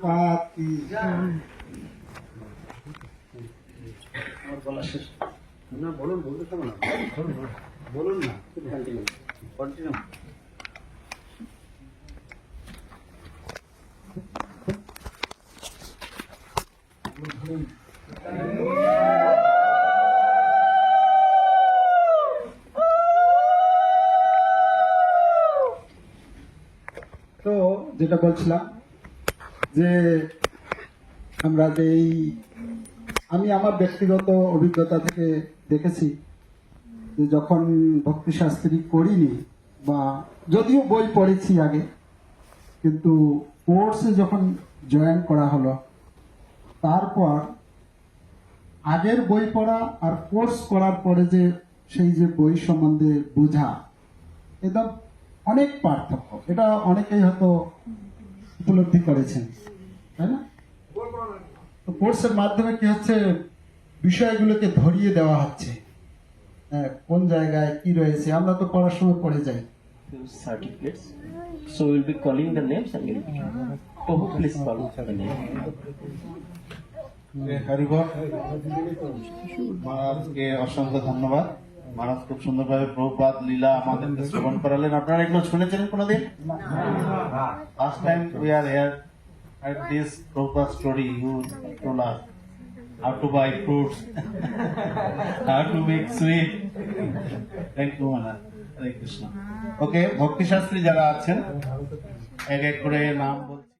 প্রভুপাত কি আমার বলা শেষ না, বলুন, বলতে থাকো না, বলুন না, কন্টিনিউ। তো যেটা বলছিলাম যে আমরা যে আমি আমার ব্যক্তিগত অভিজ্ঞতা থেকে দেখেছি যে যখন ভক্তি শাস্ত্রী করিনি বা যদিও বই পড়েছি আগে, কিন্তু কোর্সে যখন জয়েন করা হলো তারপর আগের বই পড়া আর কোর্স করার পরে যে সেই যে বই সম্বন্ধে বোঝা, এটা অনেক পার্থক্য। এটা অনেকেই হয়তো উপলব্ধি করেছেন, তাই না? তো কোর্সের মাধ্যমে কি হচ্ছে, বিষয়গুলোকে ধরিয়ে দেওয়া হচ্ছে, হ্যাঁ, কোন জায়গায় কি রয়েছে। আমরা তো পড়াশোনা করে যাই। Few certificates. So we'll be calling the names and we'll Prabhu, please call the name. হরিবল মহারাজকে অসংখ্য ধন্যবাদ। মহারাজ খুব সুন্দরভাবে প্রভুপাদ লীলা আমাদেরকে শ্রবণ করালেন। আপনারা এগুলো শুনেছেন কোনোদিন? Last time we are here at this Prabhupada story you told us how to buy fruits, how to make sweet. Thank you Maharaj. Hare Krishna. Okay, ভক্তি শাস্ত্রী যারা আছেন এক এক করে নাম বলছি।